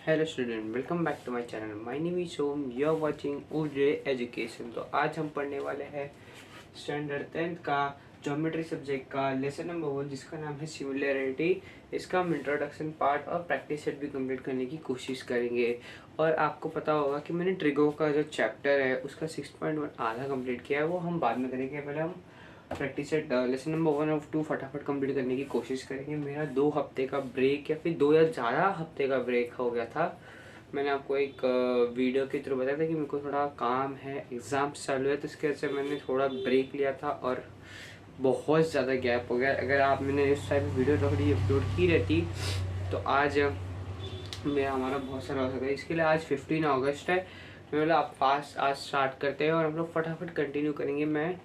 Hello student, welcome back to my channel. My name is Som, you are watching Uday education. तो आज हम पढ़ने वाले हैं स्टैंडर्ड 10th का ज्योमेट्री सब्जेक्ट का लेसन नंबर 1, जिसका नाम है सिमिलैरिटी। इसका हम इंट्रोडक्शन पार्ट और प्रैक्टिस सेट भी कंप्लीट करने की कोशिश करेंगे। और आपको पता होगा कि मैंने ट्रिगो का जो चैप्टर है उसका 6.1 आधा कंप्लीट किया है, वो हम बाद में करेंगे। पहले हम प्रैक्टिस सेट लेसन नंबर 1 और 2 फटाफट कंप्लीट करने की कोशिश करेंगे। मेरा 2 हफ्ते का ब्रेक या फिर 2 या ज़्यादा हफ्ते का ब्रेक हो गया था। मैंने आपको एक वीडियो के थ्रू बताया था कि मेरे को थोड़ा काम है, एग्ज़ाम चालू है, तो इसके वजह से मैंने थोड़ा ब्रेक लिया था और बहुत ज़्यादा गैप हो गया। अगर आप मैंने इस टाइप की वीडियो थोड़ी अपलोड की रहती तो आज मेरा हमारा बहुत सारा हो सकता है। इसके लिए आज 15 अगस्त है। मैं बोला आप फास्ट आज स्टार्ट करते हैं और हम लोग फटाफट कंटिन्यू करेंगे। मैं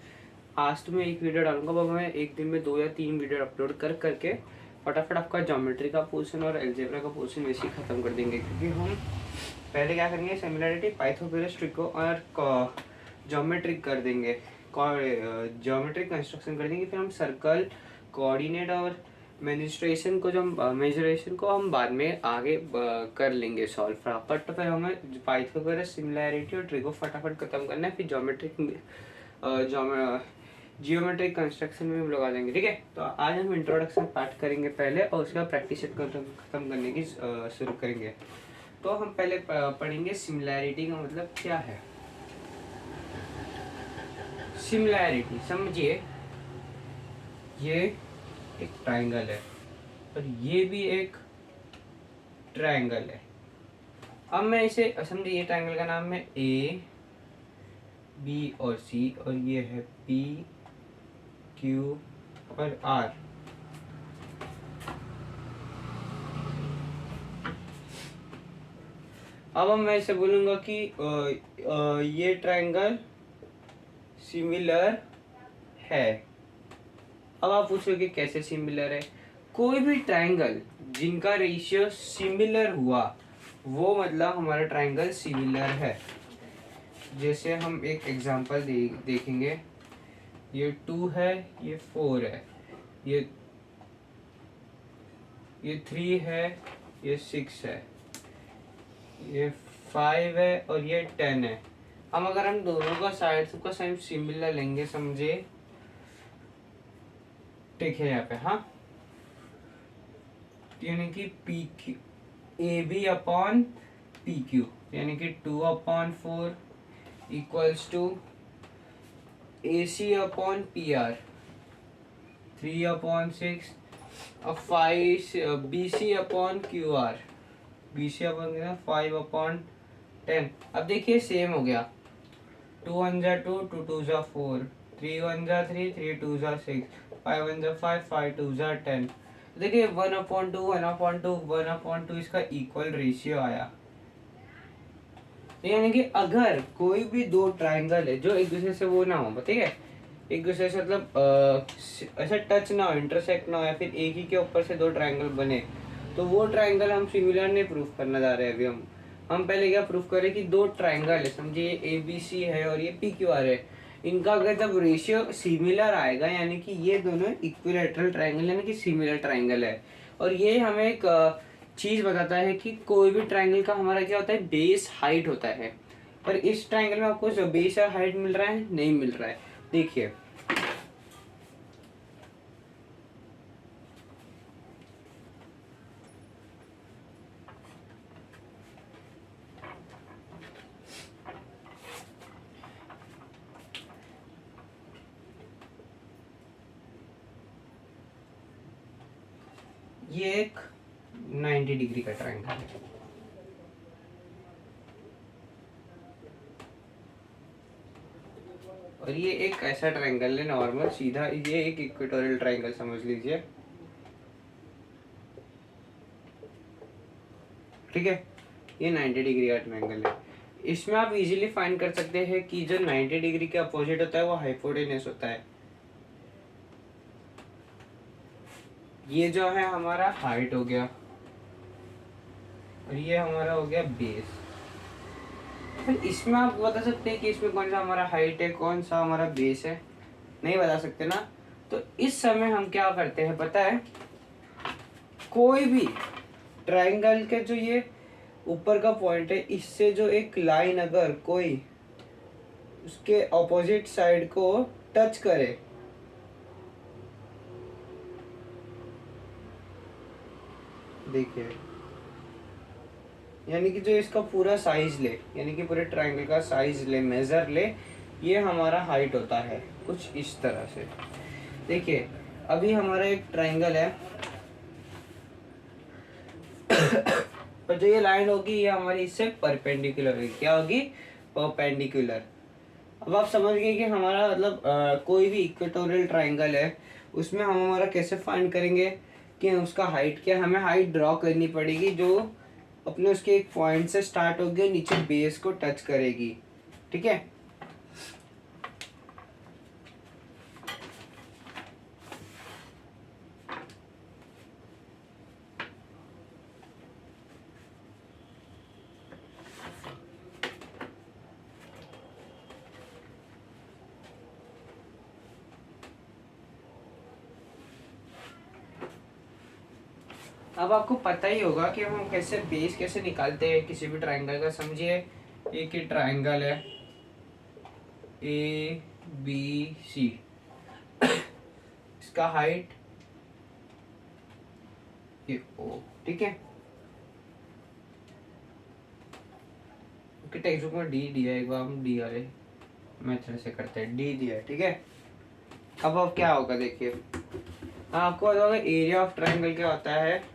आज तो मैं एक वीडियो डालूंगा, पर मैं एक दिन में 2 या 3 वीडियो अपलोड करके फटाफट आपका ज्योमेट्री का पोर्शन और अलजेब्रा का पोर्शन वैसे ही ख़त्म कर देंगे। क्योंकि हम पहले क्या करेंगे, सिमिलैरिटी, पाइथागोरस, ट्रिको और ज्योमेट्रिक कर देंगे, ज्योमेट्रिक कंस्ट्रक्शन कर देंगे। फिर हम सर्कल, कोऑर्डिनेट और मेजरेशन को हम बाद में आगे कर लेंगे सॉल्व फटाफट। तो फिर हमें पाइथागोरस, सिमिलैरिटी और ट्रिको फटाफट खत्म करना है। फिर जियोमेट्रिक कंस्ट्रक्शन में हम लोग आ जाएंगे। ठीक है, तो आज हम इंट्रोडक्शन पार्ट करेंगे पहले और उसके बाद प्रैक्टिस खत्म करने की शुरू करेंगे। तो हम पहले पढ़ेंगे सिमिलैरिटी का मतलब क्या है। सिमिलैरिटी समझिए, ये एक ट्रायंगल है और ये भी एक ट्रायंगल है। अब मैं इसे समझिए, ये ट्रायंगल का नाम है ए, बी और सी, और ये है पी, क्यू और आर। अब मैं इसे बोलूंगा कि ये ट्रायंगल सिमिलर है। अब आप पूछोगे कैसे सिमिलर है। कोई भी ट्रायंगल जिनका रेशियो सिमिलर हुआ वो मतलब हमारा ट्रायंगल सिमिलर है। जैसे हम एक एग्जांपल देखेंगे, ये 2 है, ये 4 है, ये 3 है, ये 6 है, ये 5 है और ये 10 है। अब अगर हम दोनों का साइड सिमिलर लेंगे, समझे, ठीक है यहाँ पे, हाँ, यानी कि P Q, A B upon P Q, यानी कि 2/4 equals to A C upon P R 3/6 और 5 B C upon Q R, B C upon 5/10। अब देखिए सेम हो गया, 2 1 जा 2, 2 2 जा 4, 3 1 जा 3, 3 2 जा 6, 5 1 जा 5, 5 2 जा 10। देखिए 1/2 1/2 1/2 इसका इक्वल रेशियो आया। यानी कि अगर कोई भी दो ट्रायंगल है जो एक दूसरे से वो ना हो, ठीक है, एक दूसरे से मतलब ऐसा टच ना हो, इंटरसेक्ट ना हो, या फिर एक ही के ऊपर से दो ट्रायंगल बने, तो वो ट्रायंगल हम सिमिलर नहीं प्रूफ करना जा रहे हैं। अभी हम पहले क्या प्रूफ करें कि दो ट्रायंगल है, समझिए ए बी सी है और ये पी क्यू आर है, इनका अगर जब रेशियो सिमिलर आएगा, यानी कि ये दोनों इक्विलैटरल ट्रायंगल यानी कि सिमिलर ट्रायंगल है। और ये हमें एक चीज बताता है कि कोई भी ट्रायंगल का हमारा क्या होता है, बेस हाइट होता है। पर इस ट्रायंगल में आपको जो बेस और हाइट मिल रहा है, नहीं मिल रहा है। देखिए ये एक 90 डिग्री का ट्रायंगल है, और ये एक ऐसा ट्रायंगल है नॉर्मल सीधा, ये एक इक्वेटोरियल ट्रायंगल समझ लीजिए। ठीक है, ये 90 डिग्री का ट्रायंगल है। इसमें आप इजीली फाइंड कर सकते हैं कि जो 90 डिग्री के अपोजिट होता है वो हाइपोटेनस होता है। ये जो है हमारा हाइट हो गया और ये हमारा हो गया बेस। फिर इसमें आप बता सकते हैं कि इसमें कौन सा हमारा हाइट है, कौन सा हमारा बेस है, नहीं बता सकते ना। तो इस समय हम क्या करते हैं पता है, कोई भी ट्रायंगल के जो ये ऊपर का पॉइंट है, इससे जो एक लाइन अगर कोई उसके ऑपोजिट साइड को टच करे, देखिए, यानी कि जो इसका पूरा साइज ले, यानी कि पूरे ट्रायंगल का साइज ले, मेजर ले, ये हमारा हाइट होता है कुछ इस तरह से। देखिए अभी हमारा एक ट्रायंगल है और जो ये लाइन होगी ये हमारी इससे परपेंडिकुलर होगी। क्या होगी? परपेंडिकुलर। अब आप समझ गए कि हमारा मतलब कोई भी इक्वेटोरियल ट्रायंगल है, उसमें हम हमारा कैसे फाइंड करेंगे कि उसका हाइट क्या, हमें हाइट ड्रॉ करनी पड़ेगी जो अपने उसके एक पॉइंट से स्टार्ट होगी, नीचे बेस को टच करेगी। ठीक है, अब आपको पता ही होगा कि हम कैसे बेस कैसे निकालते हैं किसी भी ट्रायंगल का। समझिए एक ही ट्रायंगल है ABC, इसका हाइट ये O। ठीक है, टेक्स्ट बुक में डी दिया है, एक बार हम डी वाले मेथड से करते हैं। डी दिया है, ठीक है। अब क्या होगा देखिए, आपको पता होगा एरिया ऑफ ट्रायंगल क्या होता है।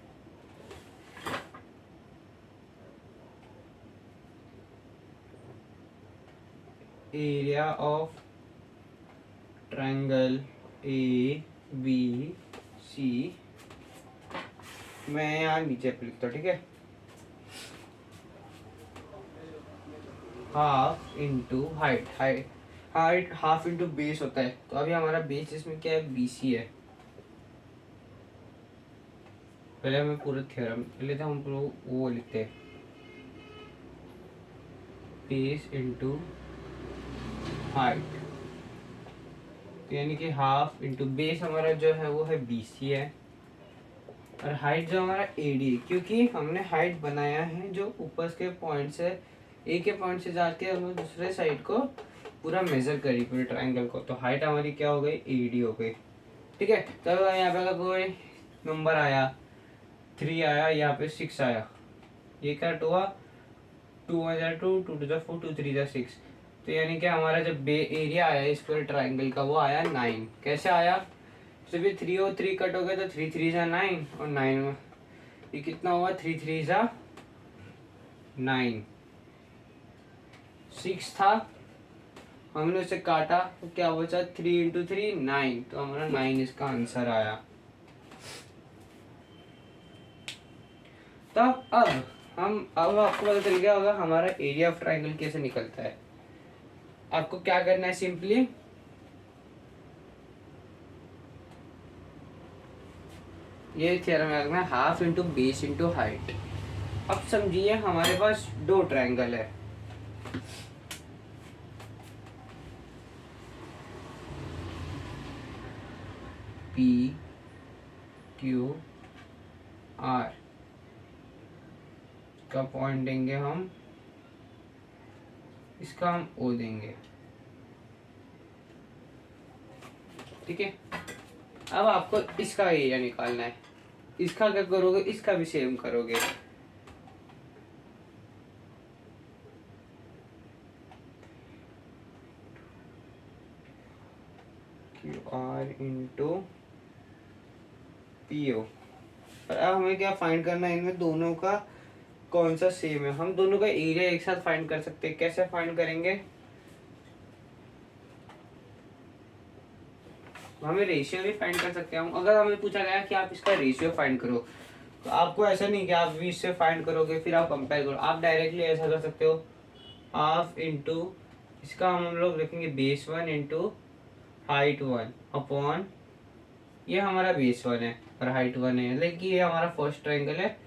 एरिया ऑफ ट्रायंगल ABC, मैं यहाँ नीचे पे लिखता हूँ, ठीक है, half into height. Height half into base होता है। तो अभी हमारा बेस इसमें क्या है? BC है। पहले हमें पूरा थ्योरम लेते हैं, हम पूरा वो लिखते हैं, बेस इंटू हाइट, यानी कि हाफ इंटू बेस हमारा जो है वो है BC है, और हाइट जो हमारा AD है, क्योंकि हमने हाइट बनाया है जो ऊपर के पॉइंट से, एक के पॉइंट से जाके हमने दूसरे साइड को पूरा मेजर करी पूरे ट्रायंगल को, तो हाइट हमारी क्या हो गई? AD हो गई। ठीक है, तो यहाँ पे अगर कोई नंबर आया 3 आया, यहाँ पे 6 आया, ये क्या हुआ? 2 1 जा 2, 2 2 जा 4, 2 3 जा 6, तो यानी कि हमारा जब बे एरिया आया इस पूरे ट्रायंगल का वो आया 9। कैसे आया? तो भी 3 और 3 कट हो गए, तो 3 3 जा 9 और 9 में ये कितना हुआ? 3 3 जा 9। 6 था, हमने उसे काटा तो क्या बचा? 3 इंटू 3 9, तो हमारा 9 इसका आंसर आया। तब अब आपको पता चल गया होगा हमारा एरिया ऑफ ट्रायंगल कैसे निकलता है। आपको क्या करना है? सिंपली ये थ्योरम रखना है, half into base into height. अब समझिए हमारे पास दो ट्रायंगल है, PQR का पॉइंट देंगे हम, इसका हम O देंगे। ठीक है, अब आपको इसका एरिया निकालना है। इसका क्या करोगे? इसका भी सेम करोगे। QR into PO। और अब हमें क्या फाइंड करना है? इनमें दोनों का कौन सा सेम है। हम दोनों का एरिया एक साथ फाइंड कर सकते हैं। कैसे फाइंड करेंगे? हमें रेशियो भी फाइंड कर सकते हैं। अगर हमें पूछा गया कि आप इसका रेशियो फाइंड करो, तो आपको ऐसा नहीं कि आप 20 से फाइंड करोगे फिर आप कंपेयर करो। आप डायरेक्टली ऐसा कर सकते हो, हाफ इंटू इसका हम लोग रखेंगे बेस 1 इंटू हाइट 1 अपॉन, ये हमारा बेस 1 है और हाइट 1 है, लाइक ये हमारा फर्स्ट ट्रायंगल है,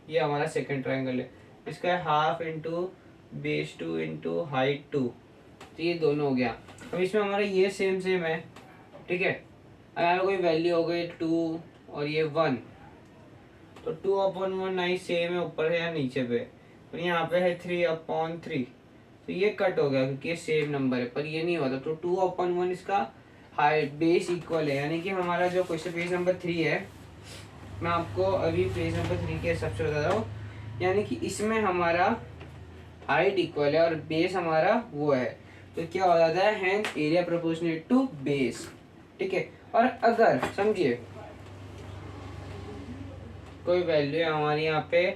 ये हमारा सेकंड ट्रायंगल है। इसका है half into base 2 into height 2, तो ये दोनों हो गया। अब इसमें हमारा ये सेम सेम है। ठीक है, अगर कोई वैल्यू हो गई 2 और ये 1, तो 2 अपॉन 1 नहीं सेम है ऊपर है या नीचे पे, और यहाँ पे है 3/3, तो ये कट हो गया क्योंकि ये सेम नंबर है, पर ये नहीं होता। तो 2/1 इसका हाइट बेस इक्वल है, यानी कि हमारा जो क्वेश्चन पेज नंबर 3 है, मैं आपको अभी पेज नंबर 3 के हिसाब से बता रहा हूँ, यानी कि इसमें हमारा हाइट इक्वल है और बेस हमारा वो है, तो क्या हो जाता है, hence area proportionate to base. ठीक है, और अगर समझिए कोई वैल्यू है हमारी यहाँ पे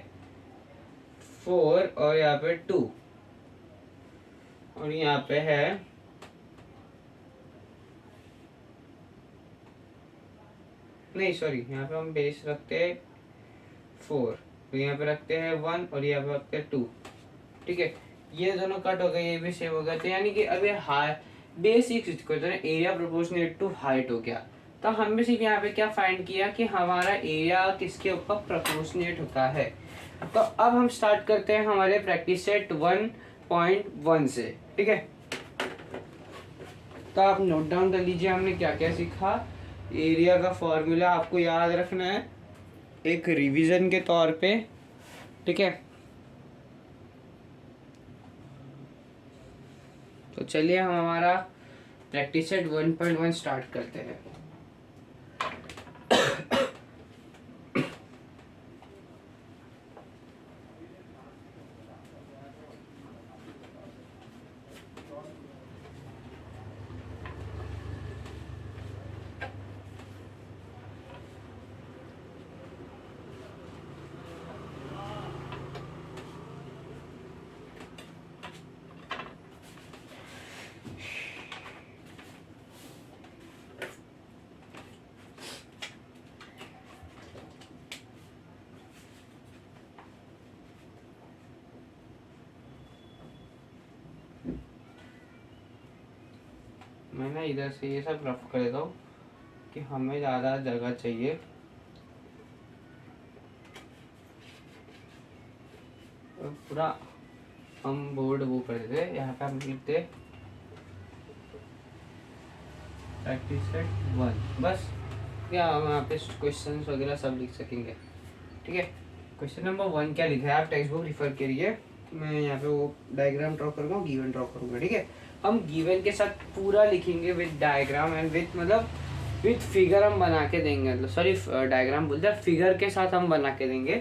4 और यहाँ पे 2 और यहाँ पे है नहीं सॉरी, यहाँ पे हम बेस रखते हैं 4, तो यहाँ पे रखते हैं 1 और यहाँ पे रखते हैं 2। ठीक है, ये दोनों कट हो गए, ये भी सेम हो गए, तो यानी कि अभी high basic area proportionate to height हो गया। तो हमने सिर्फ यहाँ पे क्या फाइंड किया कि हमारा एरिया किसके ऊपर प्रोपोर्शनेट होता है। तो अब हम स्टार्ट करते हैं हमारे प्रैक्टिस सेट 1.1 से। ठीक है, तो आप नोट डाउन कर लीजिए हमने क्या क्या सीखा। एरिया का फॉर्मूला आपको याद रखना है एक रिवीजन के तौर पे। ठीक है, तो चलिए हम हमारा प्रैक्टिस सेट 1.1 स्टार्ट करते हैं। मैं ना इधर से ये सब रफ कर देता हूँ कि हमें ज़्यादा जगह चाहिए। पूरा हम बोर्ड वो कर देते, यहाँ पे हम लिखते प्रैक्टिस सेट 1, बस क्या हम यहाँ पे क्वेश्चन वगैरह सब लिख सकेंगे। ठीक है, क्वेश्चन नंबर 1 क्या लिखा है आप टेक्स्ट बुक रिफर करिए, मैं यहाँ पे वो डायग्राम ड्रॉ करूँगा, गिवन ड्रॉ करूँगा। ठीक है, हम गिवन के साथ पूरा लिखेंगे विद डायग्राम एंड विद मतलब विद फिगर हम बना के देंगे, मतलब सॉरी डायग्राम बोलते हैं, फिगर के साथ हम बना के देंगे,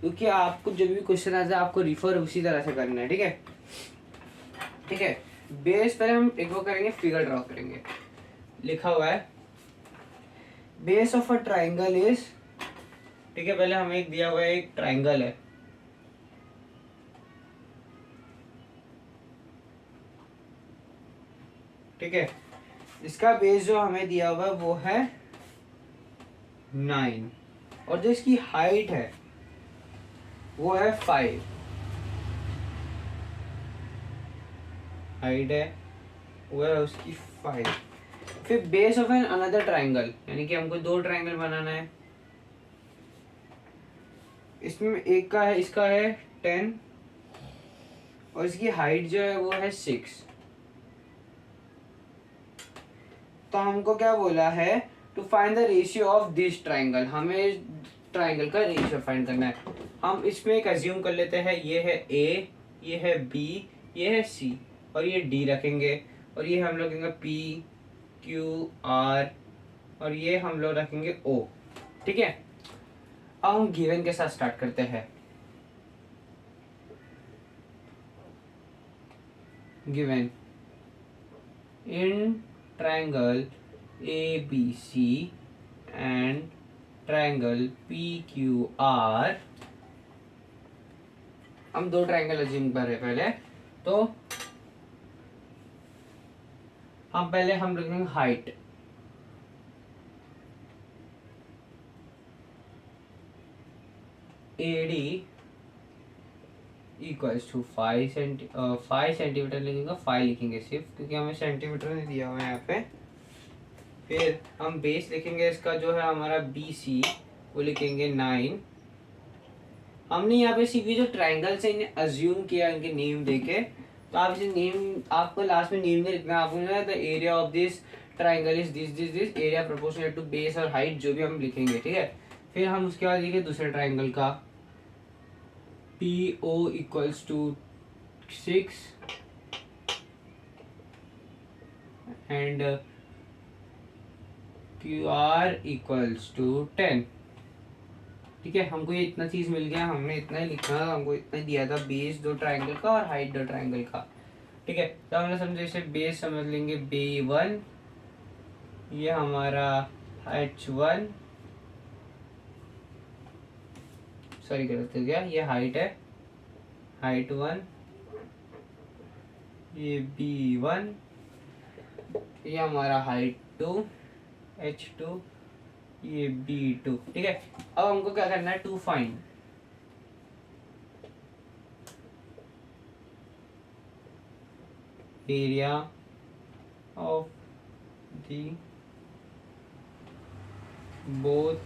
क्योंकि आपको जब भी क्वेश्चन आता है आपको रिफर उसी तरह से करना है। ठीक है, ठीक है, बेस पहले हम एक वो करेंगे, फिगर ड्रॉ करेंगे। लिखा हुआ है base of a triangle is, ठीक है, पहले हमें एक दिया हुआ है, एक ट्राइंगल है, ठीक है, इसका बेस जो हमें दिया हुआ है वो है 9 और जो इसकी हाइट है वो है 5, हाइट है वो है उसकी 5। फिर base of an another triangle, यानी कि हमको दो ट्राइंगल बनाना है, इसमें एक का है, इसका है 10 और इसकी हाइट जो है वो है 6। तो हमको क्या बोला है, to find the ratio of this triangle, हमें ट्राइंगल का रेशियो फाइंड करना है। हम इसमें एक अज्यूम कर लेते हैं, ये है ए, ये है बी, ये है सी और ये डी रखेंगे, और ये हम लोग रखेंगे पी क्यू आर और ये हम लोग रखेंगे ओ। ठीक है, अब हम गिवन के साथ स्टार्ट करते हैं। Given in triangle ABC and triangle PQR, हम दो ट्राइंगल अज्यूम कर रहे हैं पहले, तो हम पहले हम रखेंगे height, AD equals to 5 centimetre लिखेंगे, 5 लिखेंगे सिर्फ क्योंकि हमें सेंटीमीटर नहीं दिया हुआ है यहाँ पे। फिर हम बेस लिखेंगे इसका जो है हमारा BC, वो लिखेंगे 9। हमने यहाँ पे सिर्फ जो ट्राइंगल से इन्हें अज्यूम किया इनके नेम देके, तो आप इसे नेम, आपको लास्ट में नेम नहीं लिखना, आपको the area of this triangle is this area proportional to base और हाइट जो भी हम लिखेंगे। ठीक है, फिर हम उसके बाद लिखे दूसरे ट्राइंगल का, PO equals to 6 and QR equals to 10। ठीक है, हमको ये इतना चीज मिल गया, हमने इतना ही लिखना था, हमको इतना दिया था, बेस दो ट्राइंगल का और हाइट दो ट्राइंगल का। ठीक है, तो हमने समझे इसे बेस समझ लेंगे B1, ये हमारा H1, सॉरी गलत हो गया, ये हाइट है, हाइट 1, ये B1, ये हमारा हाइट 2 H2, ये B2। ठीक है, अब हमको क्या करना है, to find area of the both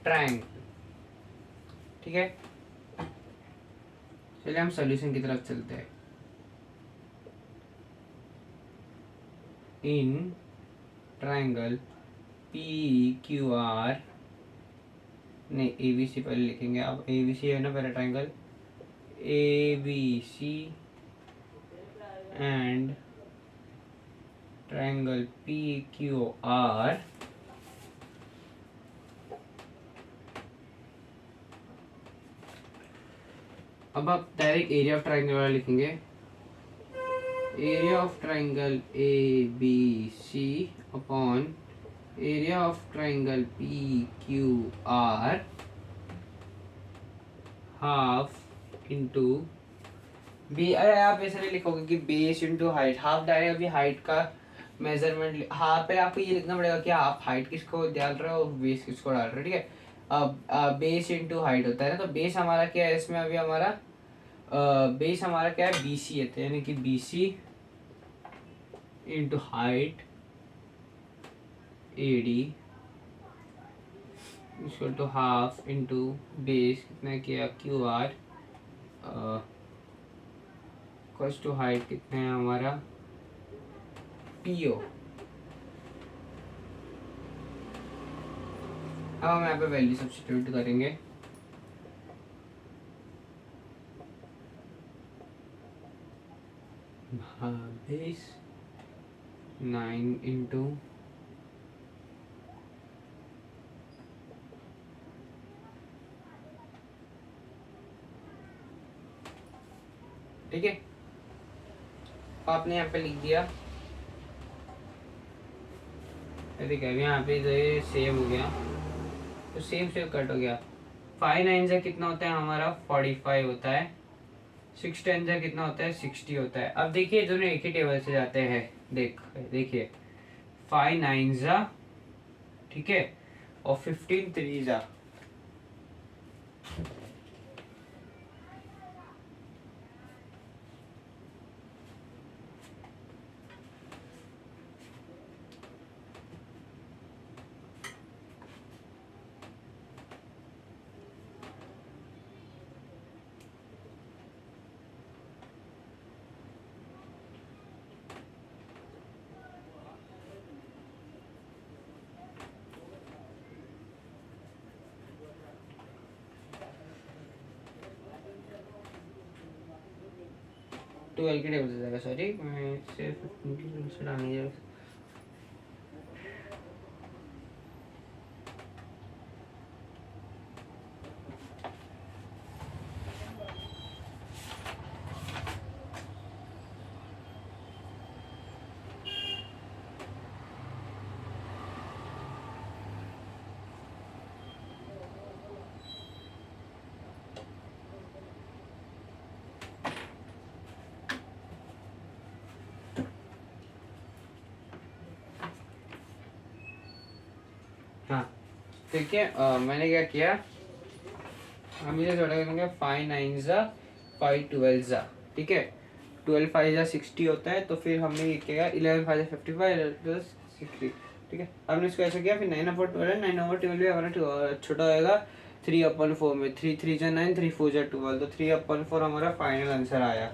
triangle. ठीक है, चलिए हम सॉल्यूशन की तरफ चलते हैं। इन ट्रायंगल PQR, नहीं ABC पहले लिखेंगे, अब ABC है ना पहले triangle, ABC and triangle PQR, अब आप डायरेक्ट एरिया ऑफ ट्रायंगल वाला लिखेंगे, area of triangle ABC upon area of triangle PQR half into B. अरे आप ऐसे नहीं लिखोगे कि base into height, half direct अभी हाइट का मेजरमेंट, हाँ पहले आपको ये लिखना पड़ेगा कि आप हाइट किसको डाल रहे हो और बेस किसको डाल रहे हो। ठीक है, अब बेस इंटू हाइट होता है ना, तो बेस हमारा क्या है इसमें, अभी हमारा बेस हमारा क्या है, BC है, तो यानी कि BC into height AD equal to half into base कितना किया QR इक्वल्स टू हाइट कितना है हमारा PO। अब हम यहाँ पे वैल्यू सब्स्टिट्यूट करेंगे, बेस 9 इंटू ठीक है, आपने यहाँ पे लिख दिया, ठीक है, यहाँ पे जो ये सेव हो गया, तो सेव कट हो गया। 5 9 से कितना होता है हमारा 45 होता है, 6 10 से कितना होता है 60 होता है। अब देखिए दोनों एक ही टेबल से जाते हैं, देखिए 5 9 जा, ठीक है, और 15 3 जा, ट्वेल्व के टेबल से जाएगा, सॉरी मैं सिर्फ 15 से डालने जाएगा। हाँ ठीक है, मैंने क्या किया, हम इसे थोड़ा करेंगे 5 9 जा 5 12 जा, ठीक है, 12 5 जा 60 होता है, तो फिर हमने ये किया 11 5 जा 55 प्लस 60। ठीक है, हमने इसको ऐसा किया, फिर 9/12 9/12 भी हमारा छोटा होएगा 3/4 में, 3 3 जा 9 3 4 जा 12, तो 3/4 हमारा फाइनल आंसर आया।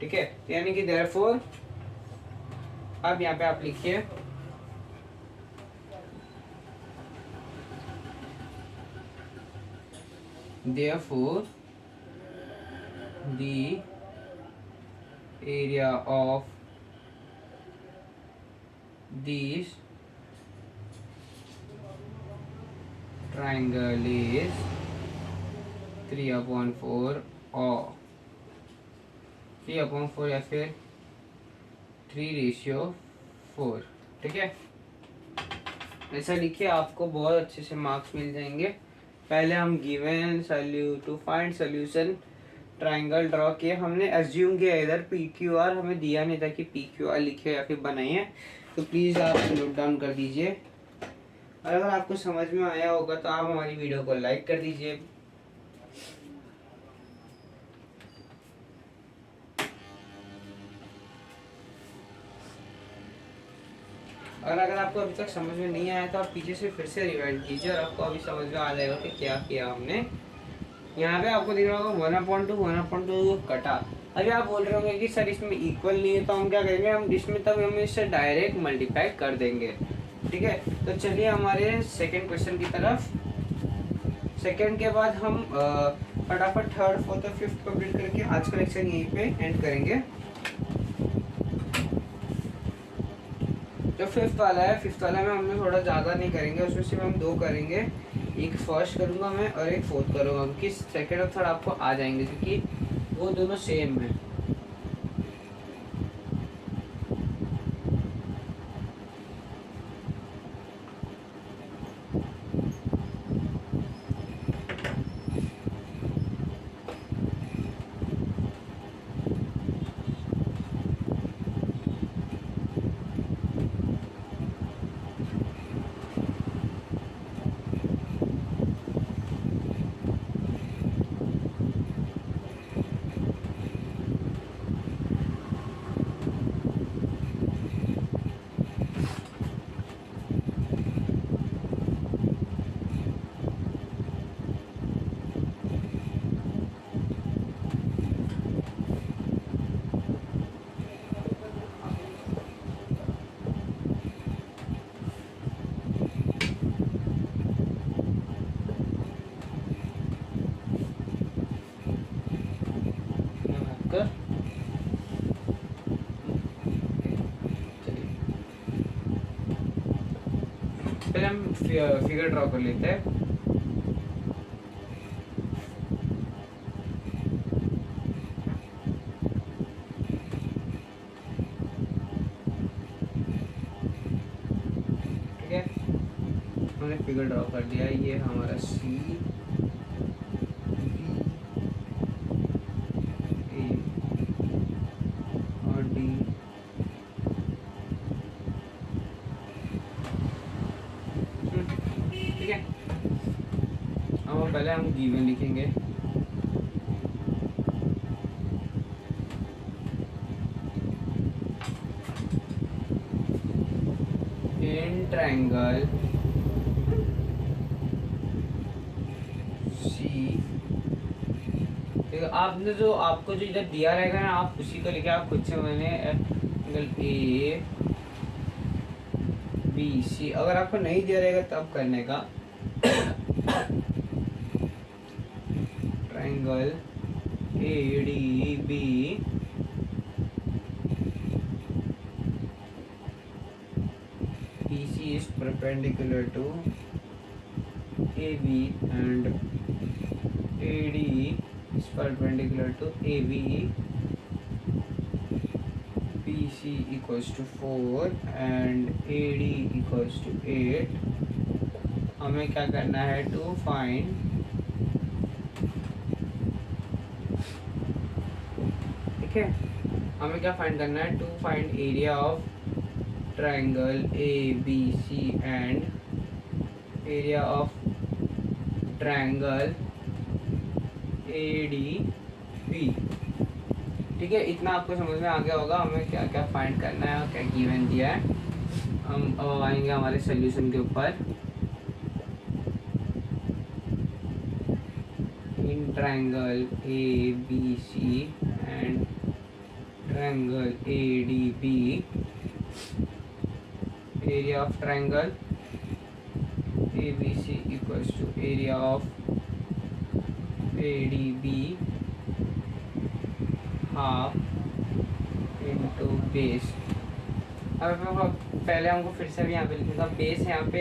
ठीक है, यानी कि देयरफॉर अब यहाँ पे आप लिखिए Therefore, the area of these triangle is 3/4 or 3/4 या फिर 3:4। ठीक है, ऐसा लिखिए, आपको बहुत अच्छे से मार्क्स मिल जाएंगे। पहले हम given to find solution triangle draw किए, हमने एज्यूम किया इधर पी क्यू आर, हमें दिया नहीं था कि पी क्यू आर लिखे या फिर बनाइए, तो प्लीज़ आप नोट डाउन कर दीजिए। और अगर आपको समझ में आया होगा तो आप हमारी वीडियो को लाइक कर दीजिए। और अगर आपको अभी तक समझ में नहीं आया तो आप पीछे से फिर से रिवाइंड कीजिए और आपको अभी समझ में आ जाएगा कि क्या किया हमने। यहाँ पे आपको दिख रहा होगा 1/2 कटा। अभी आप बोल रहे होंगे कि सर इसमें इक्वल नहीं है, तो हम क्या करेंगे, हम इसमें तब हम इससे डायरेक्ट मल्टीप्लाई कर देंगे। ठीक है, तो चलिए हमारे सेकेंड क्वेश्चन की तरफ। सेकेंड के बाद हम फटाफट थर्ड फोर्थ और फिफ्थ कंप्लीट करके आज का लेक्चर यहीं पे एंड करेंगे। जो फिफ्थ वाला है, फिफ्थ वाला में हम थोड़ा ज़्यादा नहीं करेंगे, उसमें सिर्फ हम 2 करेंगे, एक फर्स्ट करूँगा मैं और एक फोर्थ करूँगा, क्योंकि सेकेंड और थर्ड आपको आ जाएंगे क्योंकि वो दोनों सेम है। पहले हम फिगर ड्रॉ कर लेते हैं। ठीक है, हमने फिगर ड्रॉ कर दिया। ये हमारा सी ए और डी, ठीक है। अब पहले हम गिवन लिखेंगे, इन ट्रायंगल सी। आपने जो आपको जो इधर दिया रहेगा ना, आप उसी को लिखे, आप खुद से मैंने एंगल ए बी सी। अगर आपको नहीं दिया रहेगा तब करने का, triangle A D B BC is perpendicular to AB and AD is perpendicular to AB. BC equals to 4 and AD equals to 8. हमें क्या करना है, टू फाइंड ठीक है, हमें क्या फाइंड करना है, to find area of triangle ABC and area of triangle ADB। ठीक है, इतना आपको समझ में आ गया होगा हमें क्या क्या फाइंड करना है और क्या गिवन दिया है। हम अब आएंगे हमारे सोल्यूशन के ऊपर। इन triangle ABC and triangle ADB, area of triangle ABC equals to area of ADB half into base. अब पहले हमको फिर से भी यहाँ पे लिखा था बेस है, यहाँ पे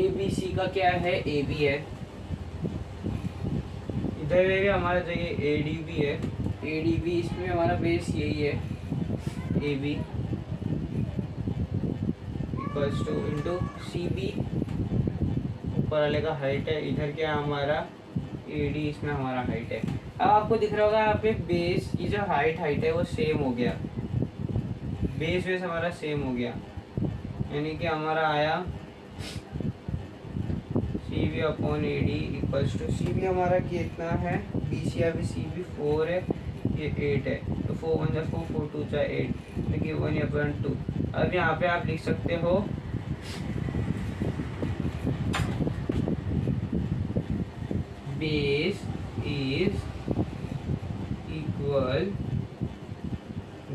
ABC का क्या है, AB है, इधर भी हमारा जो ये ADB है, ADB इसमें हमारा बेस यही है AB equals two into CB, ऊपर वाले का हाइट है, इधर क्या हमारा AD, इसमें हमारा हाइट है। अब आपको दिख रहा होगा यहाँ पे बेस की जो हाइट है वो सेम हो गया, बेस हमारा सेम हो गया, यानी कि हमारा आया CB upon AD equals to CB हमारा कितना है, BC या CB 4 है, ये 8 है, तो 4 1 जा 4 4 2 जा 8, देखिए 1/2। अब यहाँ पे आप लिख सकते हो base is equal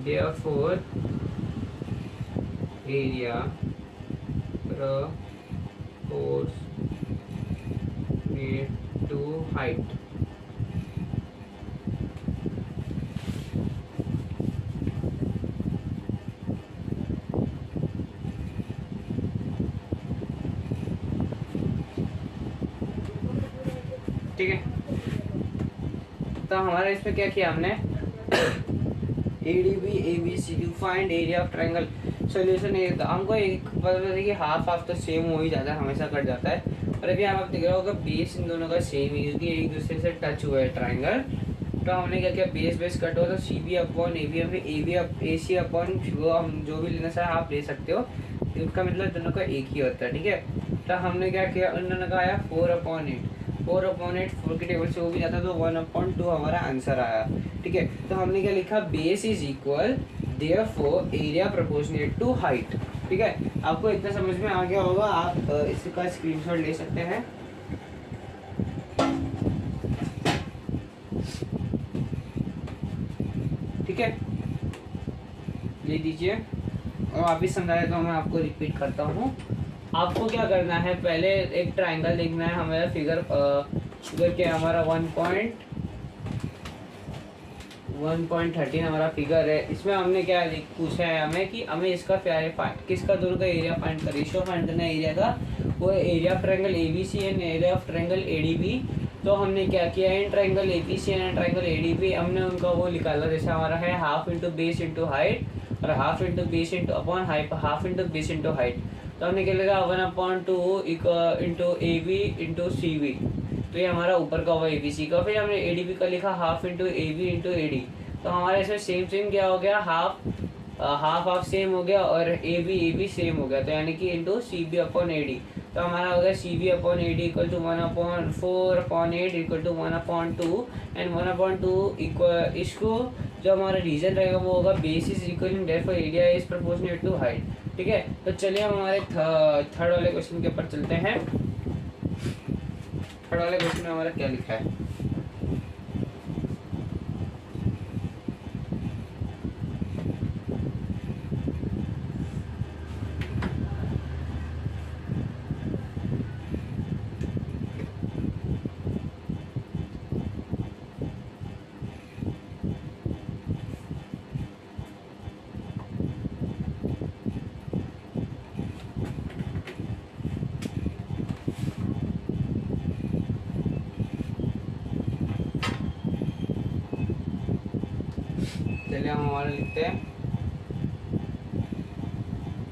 therefore area proportionate to height। ठीक है, तो हमारा इसमें क्या किया हमने, ADB ABC to find area of triangle. Solution ये था, हमको एक पता था कि हाफ हाफ तो सेम हो ही जाता है, हमेशा कट जाता है, और अभी आप देख रहे होगा बेस इन दोनों का सेम है क्योंकि एक दूसरे से टच हुआ है ट्रायंगल। तो हमने क्या किया, बेस कट हुआ तो CB upon AB, AC upon वो हम जो भी लेना चाहे आप ले सकते हो, इसका मतलब दोनों का एक ही होता है। ठीक है, तो हमने क्या किया, उन दोनों का आया 4/8, 4/8 4 के टेबल से वो भी जाता तो 1/2 हमारा आंसर आया। ठीक है, तो हमने क्या लिखा, base is equal therefore area proportionate to height. ठीक है, आपको इतना समझ में आ गया होगा, आप इसका स्क्रीनशॉट ले सकते हैं। ठीक है, ले दीजिए, और वापिस समझा देता हूँ, मैं आपको रिपीट करता हूँ। आपको क्या करना है, पहले एक ट्रायंगल देखना है, हमारा फिगर क्या है, हमारा 1.13 हमारा फिगर है। इसमें हमने क्या पूछा है हमें कि हमें इसका किसका दोनों का एरिया फाइंड कर, रेशियो फाइंड करना है एरिया का, वो area of triangle ABC and area of triangle ADB। तो हमने क्या किया, इन triangle ABC and triangle ADB हमने उनका वो निकाला, जैसे हमारा है half into base into height, और half into base into upon height, half into base into height. तो हमने क्या लिखा 1/2 इंटू AB इंटू CB, तो ये हमारा ऊपर का हुआ ABC का। फिर हमने ADB का लिखा half into AB into AD, तो हमारे इसमें सेम क्या हो गया, हाफ सेम हो गया, और AB सेम हो गया, तो यानी कि इंटू CB अपॉन AD। तो हमारा हो गया CB upon AD equal to 1/4/8 equal to 1/2, and 1/2 equal, इसको जो हमारा रीजन रहेगा वो होगा base is equal therefore area is proportionate to height. ठीक है, तो चलिए हम हमारे थर्ड वाले क्वेश्चन के ऊपर चलते हैं। थर्ड वाले क्वेश्चन में हमारा क्या लिखा है, चलिए हम हमारा लिखते हैं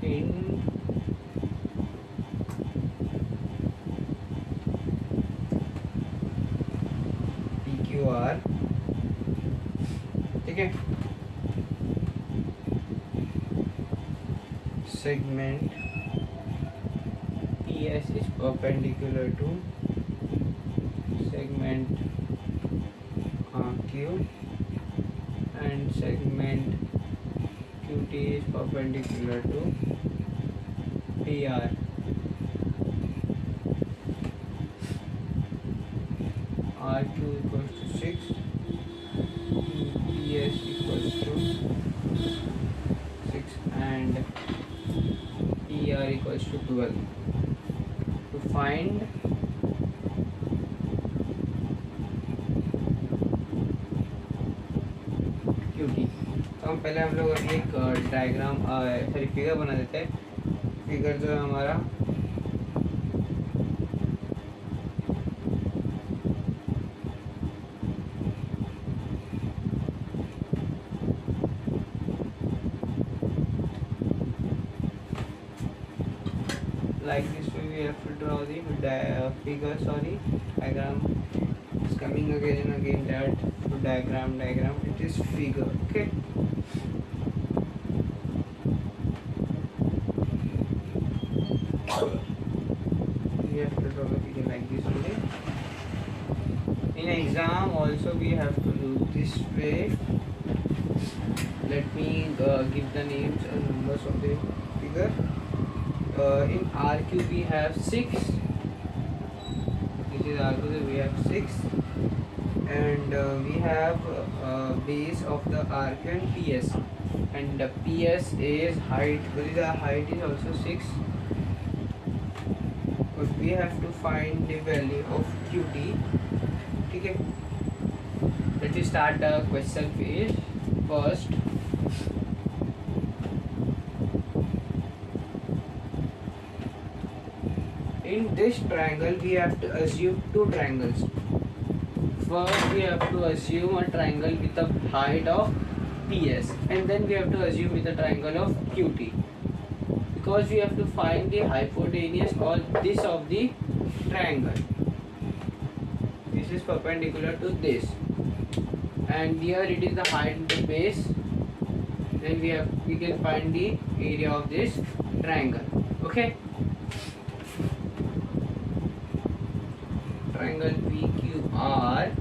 इन PQR। ठीक है, segment ES is perpendicular to segment Q, and segment QT is perpendicular to PR। RQ equals to 6, PS equals to 6, and PR equals to 12। To find पहले हम लोग अभी एक डायग्राम सॉरी फिगर बना देते हैं। फिगर जो है हमारा like this way we have to draw the figure, sorry, diagram. It's coming again and again that diagram, it is figure. Okay, we have to draw the figure like this way. In exam also we have to do this way. Let me give the names and numbers of the figure. In RQ we have 6. This is RQ, we have 6, and we have base of the RQ and PS, and the PS is height. The height is also 6. But we have to find the value of QT. Okay, let us start the question phase first. In this triangle we have to assume two triangles. First we have to assume a triangle with a height of PS, and then we have to assume with a triangle of QT, because we have to find the hypotenuse or this of the triangle. This is perpendicular to this, and here it is the height of the base. Then we can find the area of this triangle. Okay, triangle PQR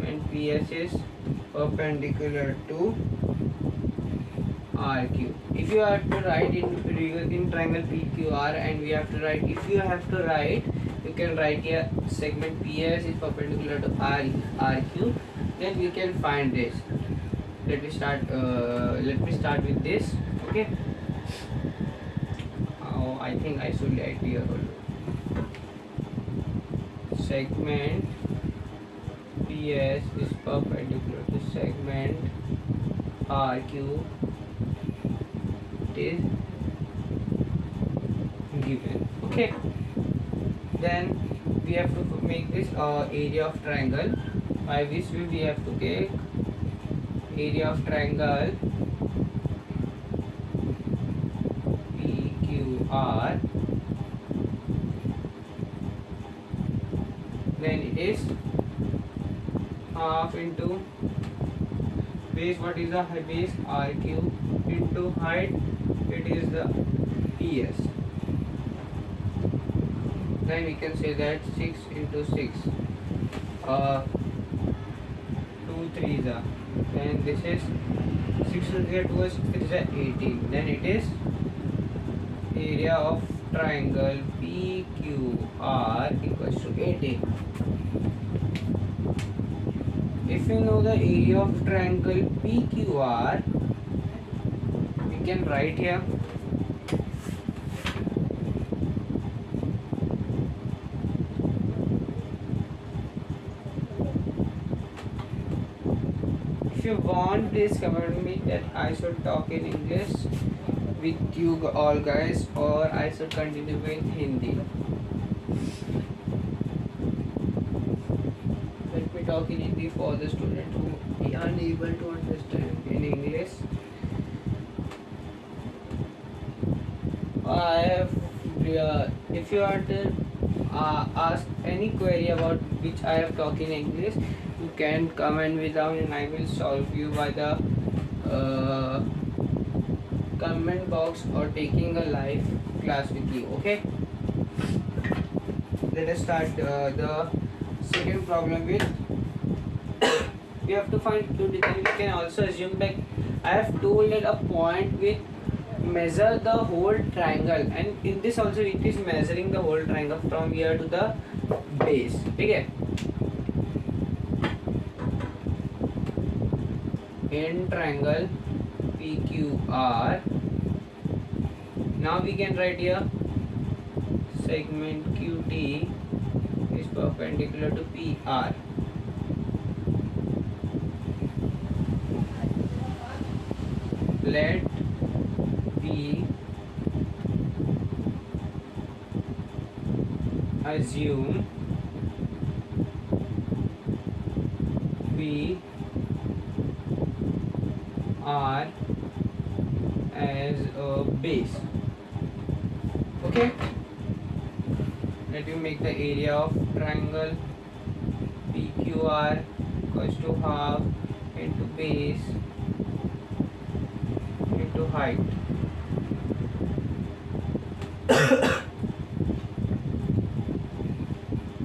when PS is perpendicular to RQ. If you have to write in triangle PQR, and we have to write, if you have to write, you can write here segment PS is perpendicular to RQ, then we can find this. Let me start with this. Okay, I think I should write here segment PS is perpendicular to segment RQ. It is given. Okay, then we have to make this area of triangle. By this way we have to take area of triangle PQR, then it is half into base. What is the base? RQ into height, it is the PS. Then we can say that 6 into 6, 2 3s are, then this is 6 to 3 2 6 3s are 18. Then it is area of triangle PQR equals to 18. If you know the area of triangle PQR, we can write here if you want, please comment me that I should talk in English with you all guys, or I should continue with Hindi. Let me talk in Hindi for the student who are unable to understand in English. I have if you are to ask any query about which I have talked in English, you can comment me down and I will solve you by the comment box or taking a live class with you. Okay, let us start the second problem with we have to find two different. We can also assume that I have told that a point with measure the whole triangle, and in this also it is measuring the whole triangle from here to the base. Okay, in triangle PQR, now we can write here segment QT perpendicular to PR. Let P assume P R as a base. Okay, let me make the area of triangle PQR equals to half into base into height.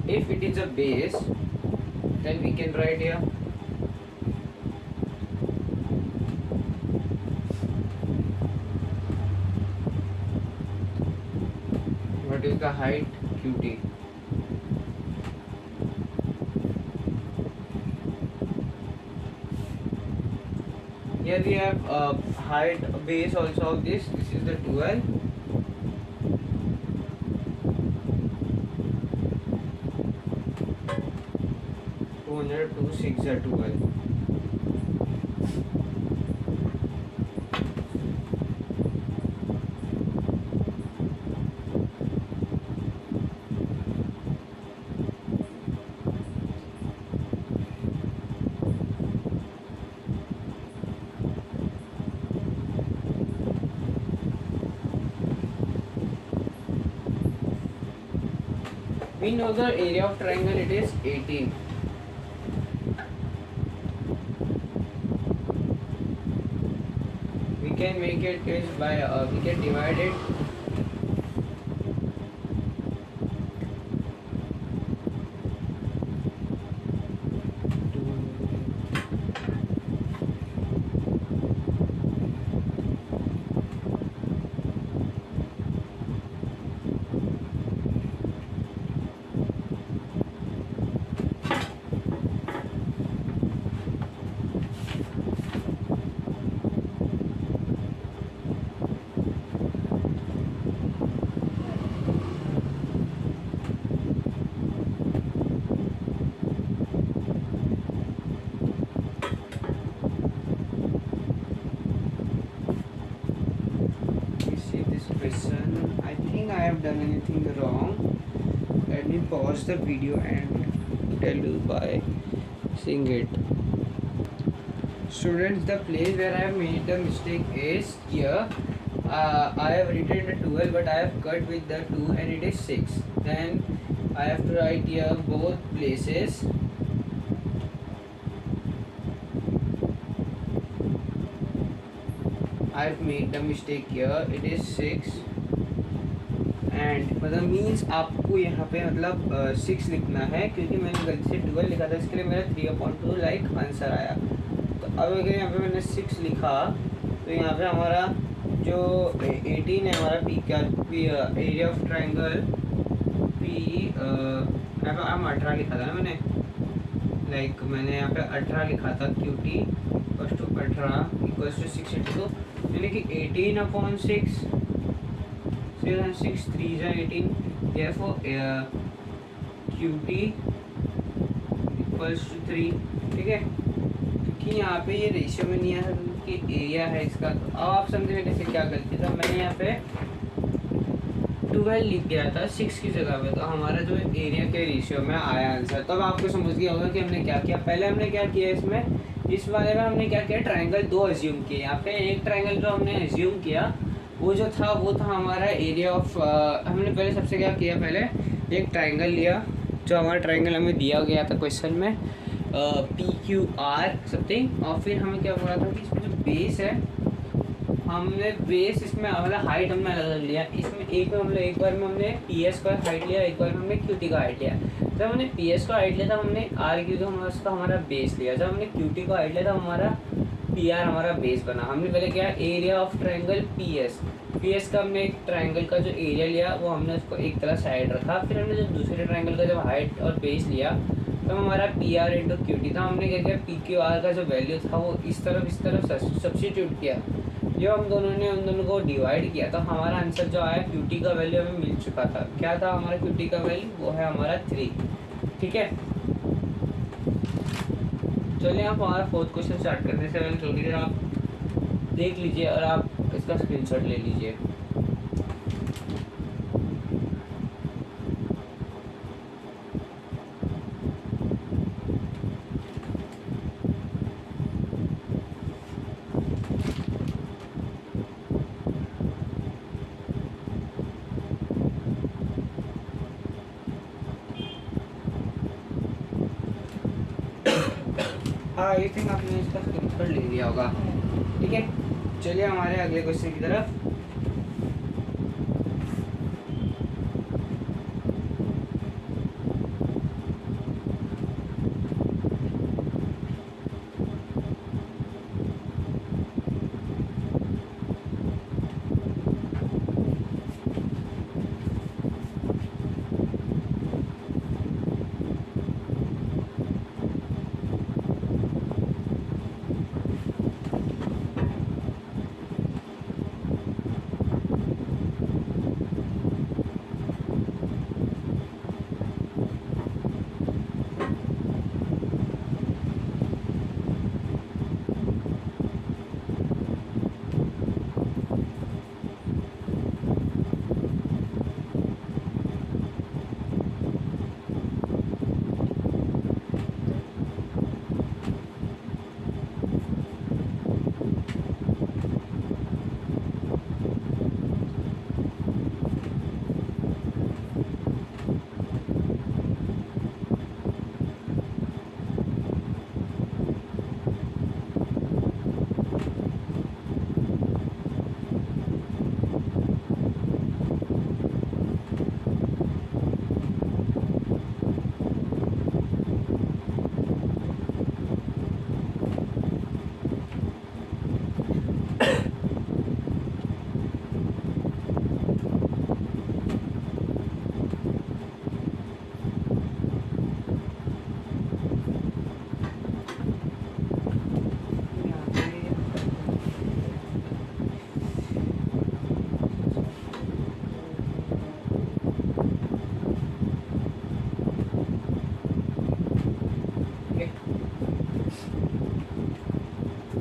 If it is a base, then we can write here what is the height, QT. Here we have height base also of this. This is the 12. Two 6 are 12. We know the area of triangle, it is 18. We can make it is by we can divide it question. I think I have done anything wrong. Let me pause the video and tell you by seeing it. Students, the place where I have made the mistake is here. I have written the 12 but I have cut with the 2 and it is 6. Then I have to write here both places. I have made the mistake here. It is 6 and मतलब means आपको यहाँ पे मतलब 6 लिखना है क्योंकि मैंने गलती से 12 लिखा था, इसके लिए मेरा 3/2 लाइक आंसर आया। तो अब अगर यहाँ पे मैंने 6 लिखा तो यहाँ पे हमारा जो 18 है हमारा P area of triangle P यहाँ पे 18 लिखा था ना मैंने, लाइक मैंने यहाँ पे 18 लिखा था QT equals to 18 equals to 6 इंटू, यानी कि 18/6 6 3 is 18, therefore QT equals to 3। ठीक है, क्योंकि यहाँ पे ये रेशियो में नहीं आया कि एरिया है इसका। तो अब आप समझे मेरे से क्या गलती था, मैंने यहाँ पे 12 लिख गया था 6 की जगह पे, तो हमारा जो एरिया के रेशियो में आया आंसर। तब आपको समझ गया होगा कि हमने क्या किया। पहले हमने क्या किया इसमें, इस वाले में हमने क्या किया, ट्राइंगल 2 अज्यूम किए। यहाँ पे एक ट्राइंगल जो हमने अज्यूम किया वो जो था वो था हमारा एरिया ऑफ, हमने पहले सबसे क्या किया, पहले एक ट्राइंगल लिया जो हमारा ट्राइंगल हमें दिया गया था क्वेश्चन में PQR समथिंग, और फिर हमें क्या बोला था कि इसमें जो बेस है हमने बेस इसमें मतलब हाइट हमने अलग अलग लिया। इसमें एक बार में हमने PS का हाइट लिया, एक बार में हमने QT का हाइट लिया। जब हमने PS का हाइट लिया था हमने RQ तो हमारा बेस लिया, जब हमने QT का हाइट लिया था हमारा PR हमारा बेस बना। हमने पहले क्या, एरिया ऑफ ट्राइंगल PS का हमने एक ट्राइंगल का जो एरिया लिया वो हमने उसको एक तरह साइड रखा। फिर हमने जो दूसरे ट्राइंगल का जब हाइट और बेस लिया तो हमारा PR इंटू QT था। हमने क्या किया, PQR का जो वैल्यू था वो इस तरफ सब्स्टिट्यूट किया। जो हम दोनों ने उन दोनों को डिवाइड किया तो हमारा आंसर जो आया QT का वैल्यू हमें मिल चुका था। क्या था हमारा QT का वैल्यू, वो है हमारा 3। ठीक है, चलिए आप हमारा फोर्थ क्वेश्चन स्टार्ट करने से पहले थोड़ी देर आप देख लीजिए और आप इसका स्क्रीनशॉट ले लीजिए। हाँ, आई थिंक आपने इसका स्क्रीनशॉट ले लिया होगा। ठीक है, चलिए हमारे अगले क्वेश्चन की तरफ।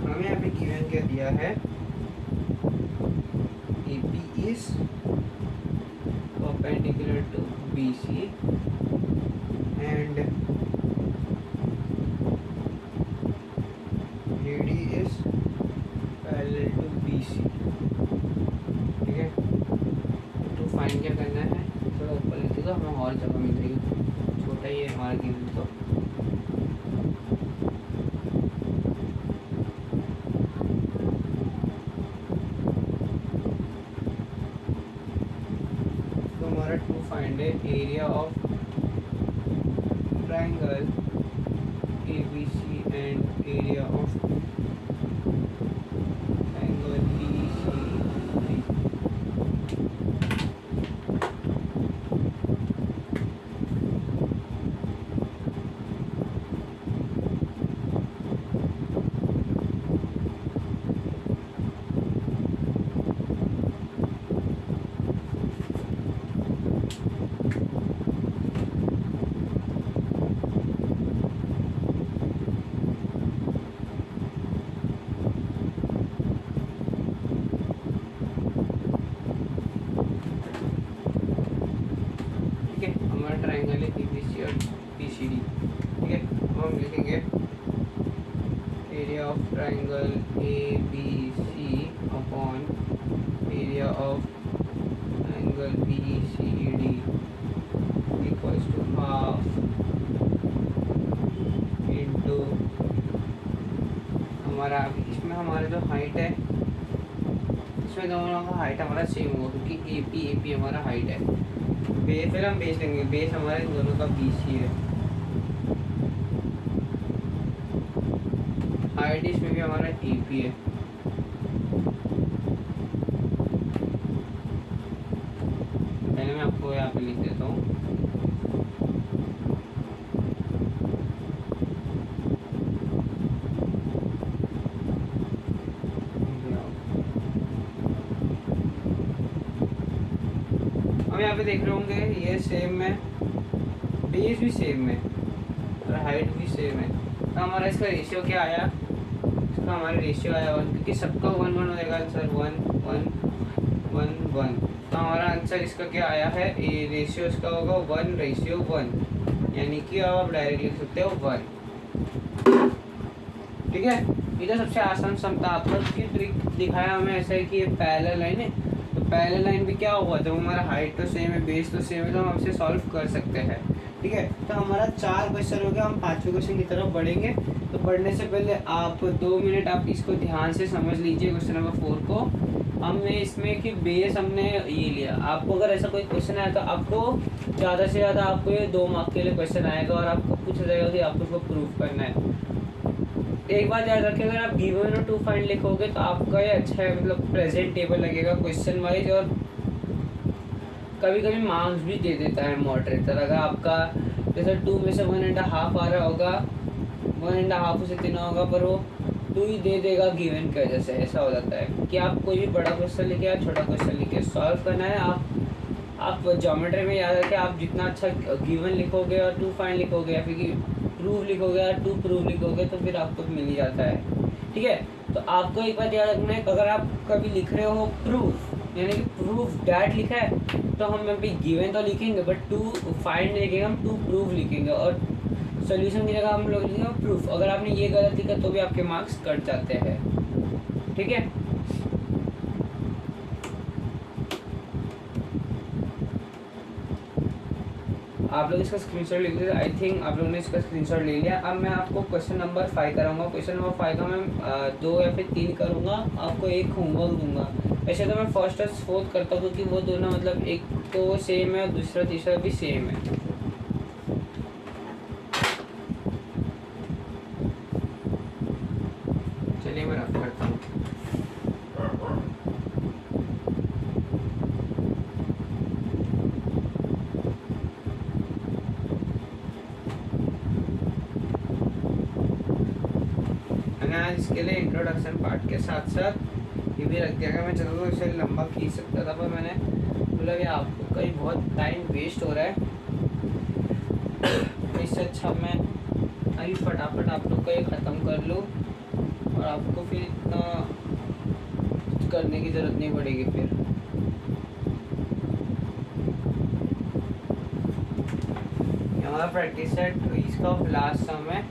हमें यहाँ पे गिवन क्या दिया है, AP is perpendicular to BC and AD is parallel to BC। ठीक है, तो फाइन क्या करना है, थोड़ा ऊपर लिख दो, हमें और जगह मिल जाएगी, छोटा ही है हमारा गिवन। तो हमारा टू फाइंड है area of triangle ABC and area of triangle BCD। हमारा ट्राइंगल है ABC और BCD। ठीक है, अब हम लिखेंगे area of triangle ABC upon area of triangle BCD equals to half into हमारा, इसमें हमारा जो हाइट है, इसमें दोनों का हाइट हमारा सेम होगा क्योंकि AP हमारा हाइट है। बेस फिर हम बेस लेंगे, बेस हमारे इन दोनों का BC है, हाइट इसमें भी हमारा AP है। पहले मैं आपको यहाँ पे लिख देता हूँ, हम यहाँ पे देख रहे होंगे ये सेम में बेस भी सेम है और हाइट भी सेम है, तो हमारा इसका रेशियो क्या आया, इसका हमारा रेशियो आया 1, क्योंकि सबका 1 1 होगा आंसर 1 1 1 1, तो हमारा आंसर इसका क्या आया है, ये रेशियो इसका होगा 1:1, यानी कि आप डायरेक्ट लिख सकते हो 1। ठीक है, ये तो सबसे आसान सम था। आपको इसकी ट्रिक दिखाया हमें ऐसा है कि ये पैरेलल लाइन है, तो पैरेलल लाइन भी क्या हुआ, जब हमारा हाइट तो सेम है, बेस तो सेम है, तो हम इसे सॉल्व कर सकते हैं। ठीक है, तो हमारा 4 क्वेश्चन हो गया, हम 5वें क्वेश्चन की तरफ बढ़ेंगे। तो बढ़ने से पहले आप 2 मिनट आप इसको ध्यान से समझ लीजिए क्वेश्चन नंबर 4 को। हमने इसमें कि बेस हमने ये लिया, आपको अगर ऐसा कोई क्वेश्चन आया तो आपको ज़्यादा से ज़्यादा आपको ये 2 मार्क के लिए क्वेश्चन आएगा और आपको पूछा जाएगा कि आपको उसको प्रूव करना है। एक बात याद रखिए, अगर आप गिवन और टू फाइंड लिखोगे तो आपका ये अच्छा है, मतलब प्रेजेंट टेबल लगेगा क्वेश्चन वाइज, और कभी कभी मार्क्स भी दे देता है मॉडरेटर। अगर आपका जैसे 2 में से 1.5 आ रहा होगा, 1.5 उसे 3 होगा, पर वो 2 ही दे देगा गिवन की वजह से। ऐसा हो जाता है कि आप कोई भी बड़ा क्वेश्चन लिखे या छोटा क्वेश्चन लिखे, सॉल्व करना है। आप ज्योमेट्री में याद रखें, आप जितना अच्छा गिवन लिखोगे और टू फाइंड लिखोगे या फिर प्रूव लिखोगे या टू प्रूव लिखोगे तो फिर आपको मिल ही जाता है। ठीक है, तो आपको एक बात याद रखना है, अगर आप कभी लिख रहे हो प्रूफ यानी कि प्रूफ डैट लिखा है तो हम अभी गिवन तो लिखेंगे, बट टू फाइंड लिखेंगे, हम टू प्रूव लिखेंगे, और सोल्यूशन की जगह हम लोग लिखेंगे प्रूफ। अगर आपने ये गलत लिखा तो भी आपके मार्क्स कट जाते हैं। ठीक है, आप लोग इसका स्क्रीनशॉट ले लीजिए। आई थिंक आप लोगों ने इसका स्क्रीनशॉट ले लिया। अब मैं आपको क्वेश्चन नंबर 5 कराऊंगा। क्वेश्चन नंबर 5 का मैं 2 या फिर 3 करूंगा, आपको एक होमवर्क दूंगा। वैसे तो मैं फर्स्ट और फोर्थ करता हूँ क्योंकि वो दोनों मतलब एक तो सेम है और दूसरा तीसरा भी सेम है। चलिए मैं रफ करता हूँ। आज इसके लिए इंट्रोडक्शन पार्ट के साथ साथ ये भी रख दिया गया। मैं चलो तो इसे लंबा खींच सकता था, पर मैंने बोला कि आपको कहीं बहुत टाइम वेस्ट हो रहा है, तो इससे अच्छा मैं अभी फटाफट आप लोग का ये ख़त्म कर लूँ और आपको फिर इतना करने की ज़रूरत नहीं पड़ेगी। फिर हमारा प्रैक्टिस सेट इसका लास्ट सम है,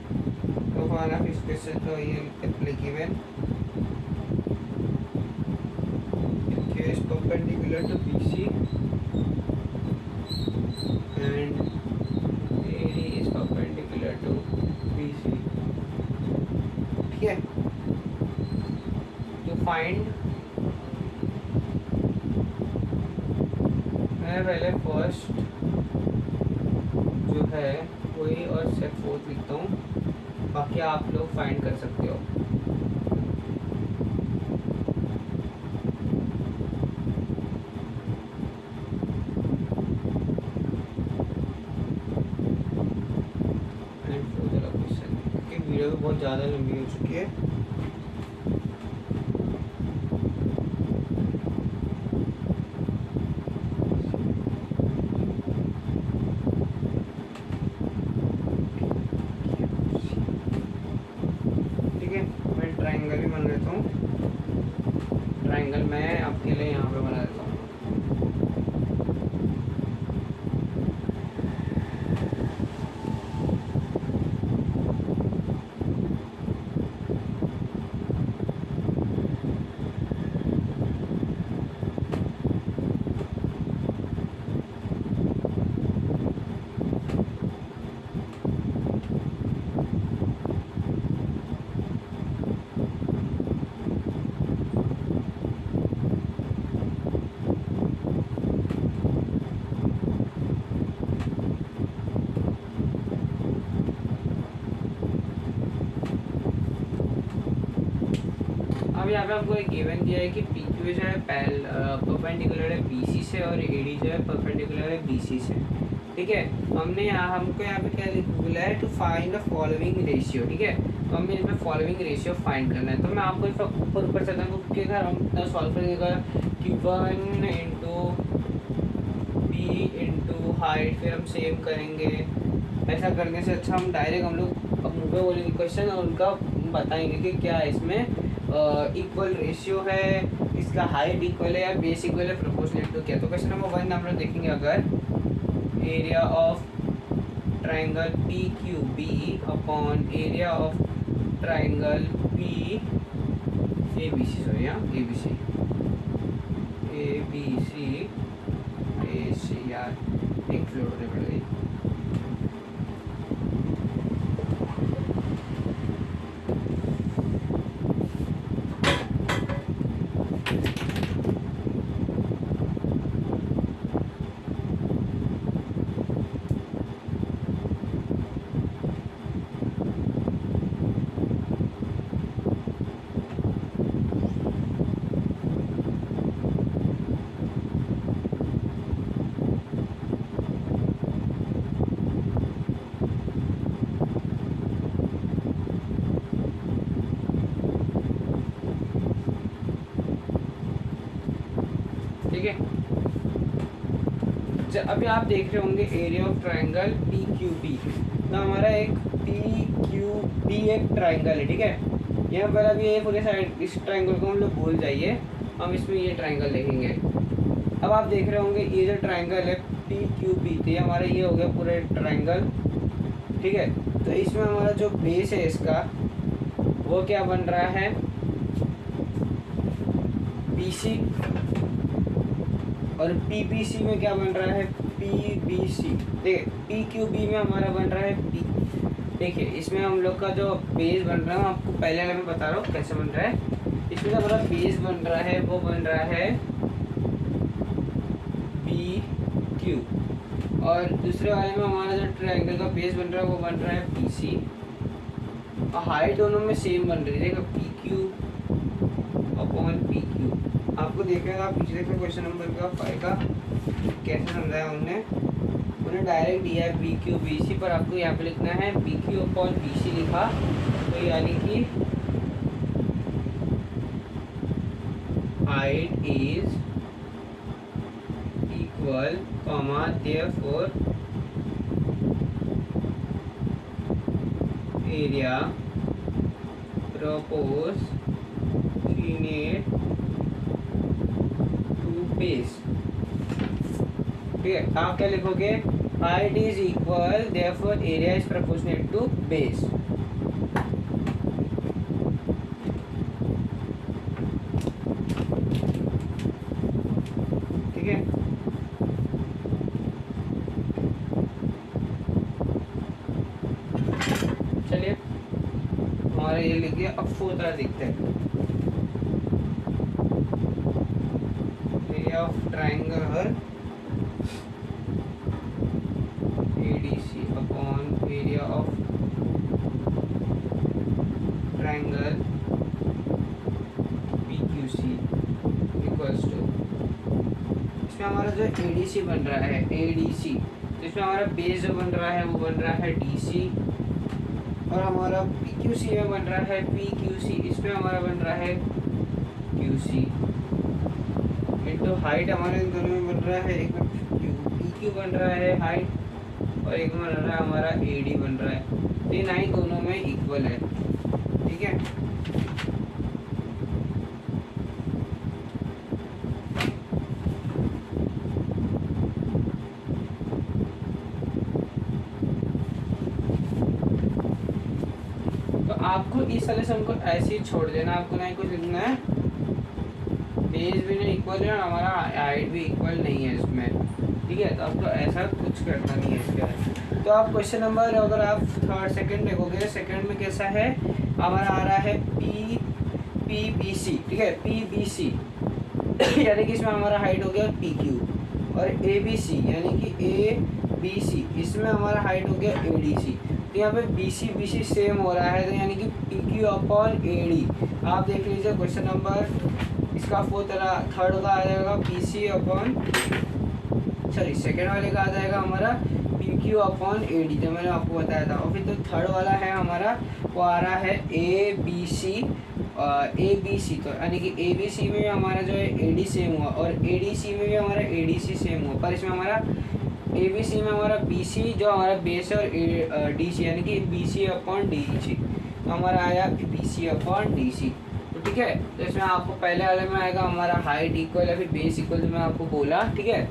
तो हमारा फिर तो ये given is perpendicular to BC and AD is perpendicular to BC. ठीक है, to find मैं पहले फर्स्ट जो है वही और सेट फोर्थ लिखता हूँ, बाकी आप लोग फाइंड कर सकते हो। वीडियो भी बहुत ज़्यादा लंबी हो चुकी है। ठीक है, मैं ट्रायंगल भी बना देता हूँ। ट्रायंगल मैं आपके लिए यहाँ पे बना देता हूँ। अब यहाँ पे आपको एक गिवन दिया है कि PQ जो है परपेंडिकुलर है BC से और AD जो है परपेंडिकुलर है BC से। ठीक है, हमने हमको यहाँ पे क्या बोला है, to find the following ratio. ठीक है, तो हमें इसमें फॉलोइंग रेशियो फाइंड करना है। तो मैं आपको ऊपर चलता हूँ कि अगर हम इतना सॉल्व करेंगे कि 1 इंटू B इंटू हाइट, फिर हम सेम करेंगे ऐसा करने से अच्छा हम डायरेक्ट हम लोग अब मुँह पे बोलेंगे क्वेश्चन और उनका बताएंगे कि क्या इसमें इक्वल रेशियो है, इसका हाइट इक्वल है या बेस इक्वल है, प्रोपोर्शनल टू क्या। तो क्वेश्चन नंबर 1 हम लोग देखेंगे, अगर area of triangle P Q B upon area of triangle P A B C, sorry हाँ ए बी सी यार एक फ्लोर होने पड़ गई। ठीक है, अभी आप देख रहे होंगे area of triangle P Q B. तो हमारा एक पी क्यू बी एक ट्राइंगल है, ठीक है। यहाँ पर अभी ये पूरे साइड इस ट्राइंगल को हम लोग भूल जाइए, हम इसमें ये ट्राइंगल देखेंगे। अब आप देख रहे होंगे ये जो ट्राइंगल है पी क्यू बी, तो ये हमारा ये हो गया पूरे ट्राइंगल, ठीक है। तो इसमें हमारा जो बेस है इसका वो क्या बन रहा है, बी सी, और पीबीसी में क्या बन रहा है, पीबीसी। देखिए पी क्यू बी में हमारा बन रहा है पी। देखिए इसमें हम लोग का जो बेस बन रहा है, आपको पहले मैं बता रहा हूँ कैसे बन रहा है। इसमें जो हमारा बेस बन रहा है वो बन रहा है पी क्यू, और दूसरे वाले में हमारा जो ट्रायंगल का बेस बन रहा है वो बन रहा है पी सी, और हाइट दोनों में सेम बन रही है। देखो P Q upon P Q. आपको देखना आप पिछले का क्वेश्चन नंबर का 5 का कैसे समझाया उन्हें डायरेक्ट दिया है बी क्यू बी सी, पर आपको यहाँ पे लिखना है B Q upon B C लिखा, तो यानी कि height is equal comma therefore area proportionate base. ठीक है, आप क्या लिखोगे, height is equal therefore area is proportionate to base. ठीक है, चलिए हमारा ये लिखिए। अब फोर्थ दिखते हैं, area of triangle ADC upon area of triangle PQC equals to, इसमें हमारा जो ADC बन रहा है ADC, तो इसमें हमारा बेस जो बन रहा है वो बन रहा है DC, और हमारा PQC में बन रहा है PQC, इसमें हमारा बन रहा है QC, इंटू हाइट हमारे इन दोनों में बन रहा है, एक में PQ बन रहा है हाइट, और एक में बन रहा है हमारा AD बन रहा है। तो ये 9 दोनों में इक्वल है। ठीक है, तो आपको इस सॉल्यूशन को ऐसे ही छोड़ देना, आपको ना कुछ लिखना है, बेस भी नहीं इक्वल है और हमारा हाइट भी इक्वल नहीं है इसमें। ठीक है, तो आपको ऐसा कुछ करना नहीं है इसके। तो आप क्वेश्चन नंबर अगर आप थर्ड सेकंड देखोगे, सेकंड में कैसा है, हमारा आ रहा है पी बी सी। ठीक है, पी बी सी यानी कि इसमें हमारा हाइट हो गया पी क्यू, और ए बी सी यानी कि ए बी सी, इसमें हमारा हाइट हो गया ए डी सी। तो यहाँ पे बी सी सेम हो रहा है, तो यानी कि P Q upon A D. आप देख लीजिए क्वेश्चन नंबर इसका थर्ड का आ जाएगा P C upon, sorry second वाले का आ जाएगा हमारा P Q upon A D, जो मैंने आपको बताया था। और फिर तो थर्ड वाला है हमारा वो आ रहा है ए बी सी, तो यानी कि ए बी सी में हमारा जो है ए डी सेम हुआ, और ए डी सी में भी हमारा ए डी सी सेम हुआ, पर इसमें हमारा ABC में हमारा BC जो हमारा बेस है और DC यानी कि BC अपॉन DEC, तो हमारा आया BC अपॉन DC। तो ठीक है, तो इसमें आपको पहले वाले में आएगा हमारा हाइट इक्वल या फिर बेस इक्वल, जो मैं आपको बोला। ठीक है,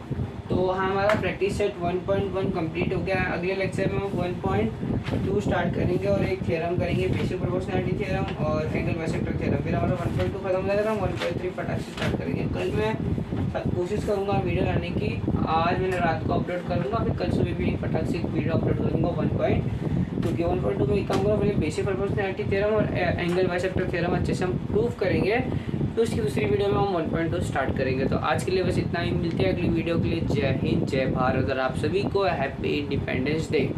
तो हमारा प्रैक्टिस सेट 1.1 कंप्लीट हो गया है। अगले लेक्चर में हम 1.2 स्टार्ट करेंगे और एक थ्योरम करेंगे, बेसिक प्रोपोर्शनैलिटी थ्योरम और एंगल बाइसेक्टर थ्योरम। फिर हमारा 1.2 खत्म हो जाएगा, हम 1.3 फटाक से स्टार्ट करेंगे। कल मैं कोशिश करूँगा वीडियो लाने की, आज मैंने रात को अपलोड करूँगा, फिर कल सुबह भी फटाक से एक वीडियो अपलोड करूँगा 1.2 में एक काम करो, पहले बेसिक प्रोपोर्शनैलिटी थ्योरम और एंगल बाइसेक्टर थ्योरम अच्छे से हम प्रूव करेंगे, तो उसकी दूसरी वीडियो में हम 1.2 स्टार्ट करेंगे। तो आज के लिए बस इतना ही, मिलते हैं अगली वीडियो के लिए। जय हिंद, जय भारत और आप सभी को हैप्पी इंडिपेंडेंस डे।